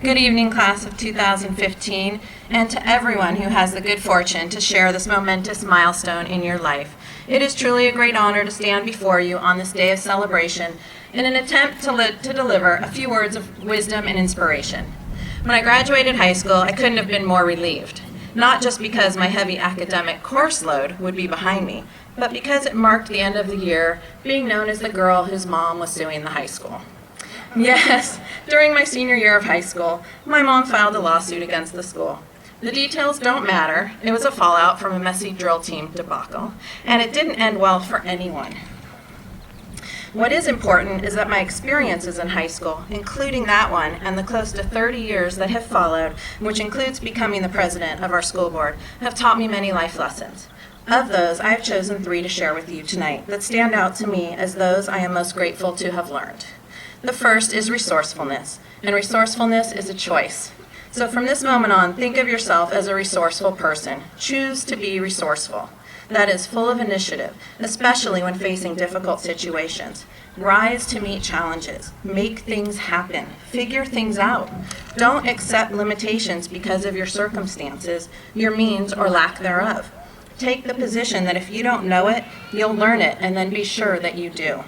Good evening, class of 2015, and to everyone who has the good fortune to share this momentous milestone in your life. It is truly a great honor to stand before you on this day of celebration in an attempt to deliver a few words of wisdom and inspiration. When I graduated high school, I couldn't have been more relieved, not just because my heavy academic course load would be behind me, but because it marked the end of the year being known as the girl whose mom was suing the high school. Yes, during my senior year of high school, my mom filed a lawsuit against the school. The details don't matter. It was a fallout from a messy drill team debacle, and it didn't end well for anyone. What is important is that my experiences in high school, including that one and the close to 30 years that have followed, which includes becoming the president of our school board, have taught me many life lessons. Of those, I have chosen 3 to share with you tonight that stand out to me as those I am most grateful to have learned. The first is resourcefulness, and resourcefulness is a choice. So from this moment on, think of yourself as a resourceful person. Choose to be resourceful. That is full of initiative, especially when facing difficult situations. Rise to meet challenges. Make things happen. Figure things out. Don't accept limitations because of your circumstances, your means, or lack thereof. Take the position that if you don't know it, you'll learn it, and then be sure that you do.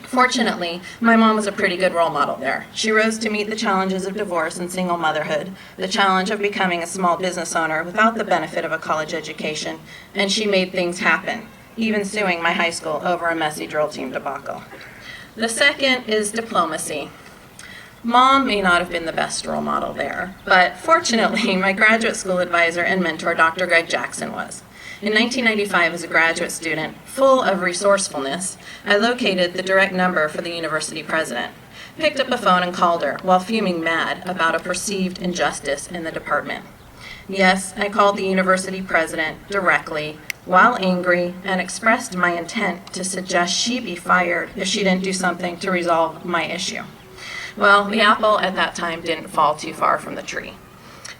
Fortunately, my mom was a pretty good role model there. She rose to meet the challenges of divorce and single motherhood, the challenge of becoming a small business owner without the benefit of a college education, and she made things happen, even suing my high school over a messy drill team debacle. The second is diplomacy. Mom may not have been the best role model there, but fortunately, my graduate school advisor and mentor, Dr. Greg Jackson, was. In 1995, as a graduate student, full of resourcefulness, I located the direct number for the university president, picked up a phone and called her while fuming mad about a perceived injustice in the department. Yes, I called the university president directly while angry and expressed my intent to suggest she be fired if she didn't do something to resolve my issue. Well, the apple at that time didn't fall too far from the tree.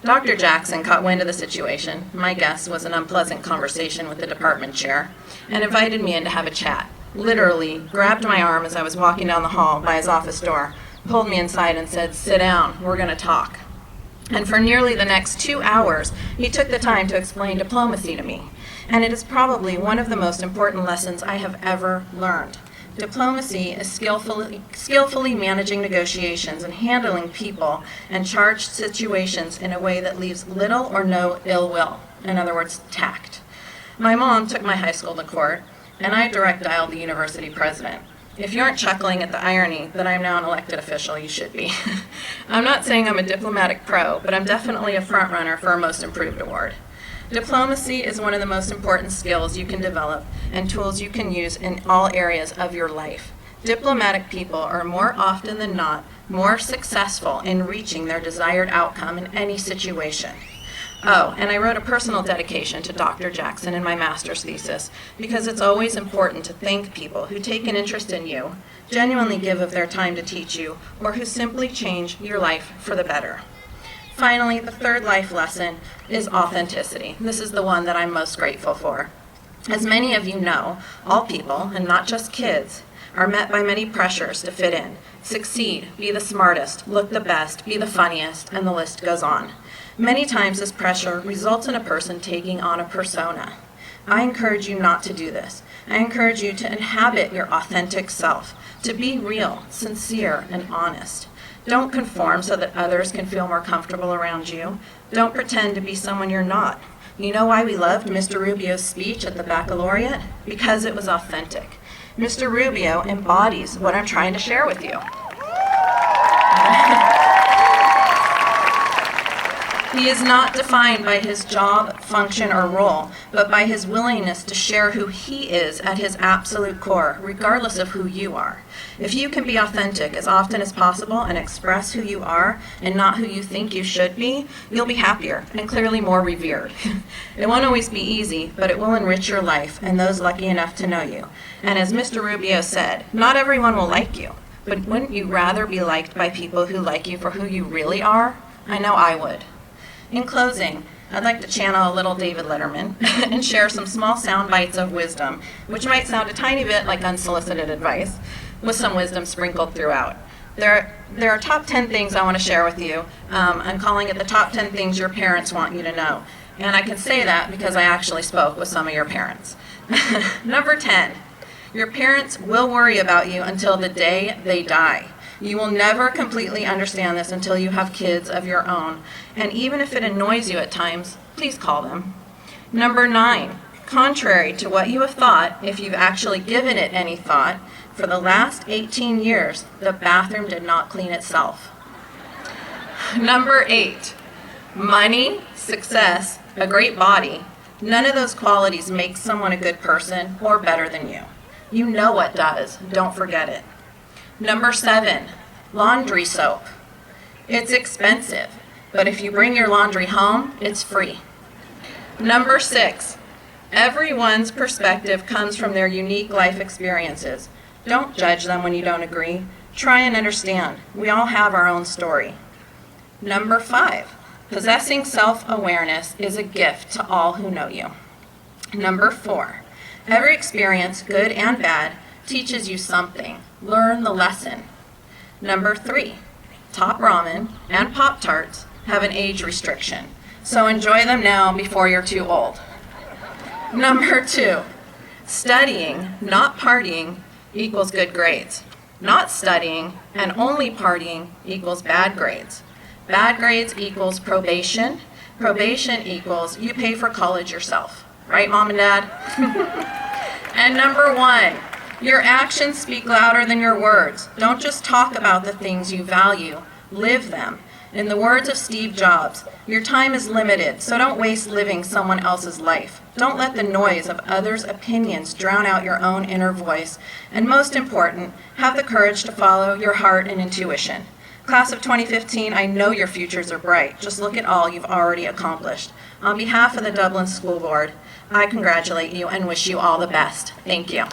Dr. Jackson caught wind of the situation. My guess was an unpleasant conversation with the department chair, and invited me in to have a chat. Literally grabbed my arm as I was walking down the hall by his office door, pulled me inside and said, "Sit down, we're going to talk." And for nearly the next 2 hours, he took the time to explain diplomacy to me. And it is probably one of the most important lessons I have ever learned. Diplomacy is skillfully managing negotiations and handling people and charged situations in a way that leaves little or no ill will. In other words, tact. My mom took my high school to court, and I direct dialed the university president. If you aren't chuckling at the irony that I'm now an elected official, you should be. I'm not saying I'm a diplomatic pro, but I'm definitely a front runner for a Most Improved Award. Diplomacy is one of the most important skills you can develop and tools you can use in all areas of your life. Diplomatic people are more often than not more successful in reaching their desired outcome in any situation. Oh, and I wrote a personal dedication to Dr. Jackson in my master's thesis because it's always important to thank people who take an interest in you, genuinely give of their time to teach you, or who simply change your life for the better. Finally, the third life lesson is authenticity. This is the one that I'm most grateful for. As many of you know, all people, and not just kids, are met by many pressures to fit in, succeed, be the smartest, look the best, be the funniest, and the list goes on. Many times this pressure results in a person taking on a persona. I encourage you not to do this. I encourage you to inhabit your authentic self, to be real, sincere, and honest. Don't conform so that others can feel more comfortable around you. Don't pretend to be someone you're not. You know why we loved Mr. Rubio's speech at the baccalaureate? Because it was authentic. Mr. Rubio embodies what I'm trying to share with you. He is not defined by his job, function, or role, but by his willingness to share who he is at his absolute core, regardless of who you are. If you can be authentic as often as possible and express who you are and not who you think you should be, you'll be happier and clearly more revered. It won't always be easy, but it will enrich your life and those lucky enough to know you. And as Mr. Rubio said, not everyone will like you, but wouldn't you rather be liked by people who like you for who you really are? I know I would. In closing, I'd like to channel a little David Letterman and share some small sound bites of wisdom, which might sound a tiny bit like unsolicited advice, with some wisdom sprinkled throughout. There are top 10 things I want to share with you. I'm calling it the top 10 things your parents want you to know. And I can say that because I actually spoke with some of your parents. Number 10, your parents will worry about you until the day they die. You will never completely understand this until you have kids of your own. And even if it annoys you at times, please call them. Number 9, contrary to what you have thought, if you've actually given it any thought, for the last 18 years, the bathroom did not clean itself. Number 8, money, success, a great body, none of those qualities make someone a good person or better than you. You know what does. Don't forget it. Number 7, laundry soap. It's expensive, but if you bring your laundry home, it's free. Number 6, everyone's perspective comes from their unique life experiences. Don't judge them when you don't agree. Try and understand. We all have our own story. Number 5, possessing self-awareness is a gift to all who know you. Number 4, every experience, good and bad, teaches you something. Learn the lesson. Number 3, Top Ramen and Pop-Tarts have an age restriction, so enjoy them now before you're too old. Number 2, studying, not partying, equals good grades. Not studying and only partying equals bad grades. Bad grades equals probation. Probation equals you pay for college yourself. Right, Mom and Dad? And number 1, your actions speak louder than your words. Don't just talk about the things you value, live them. In the words of Steve Jobs, your time is limited, so don't waste living someone else's life. Don't let the noise of others' opinions drown out your own inner voice. And most important, have the courage to follow your heart and intuition. Class of 2015, I know your futures are bright. Just look at all you've already accomplished. On behalf of the Dublin School Board, I congratulate you and wish you all the best. Thank you.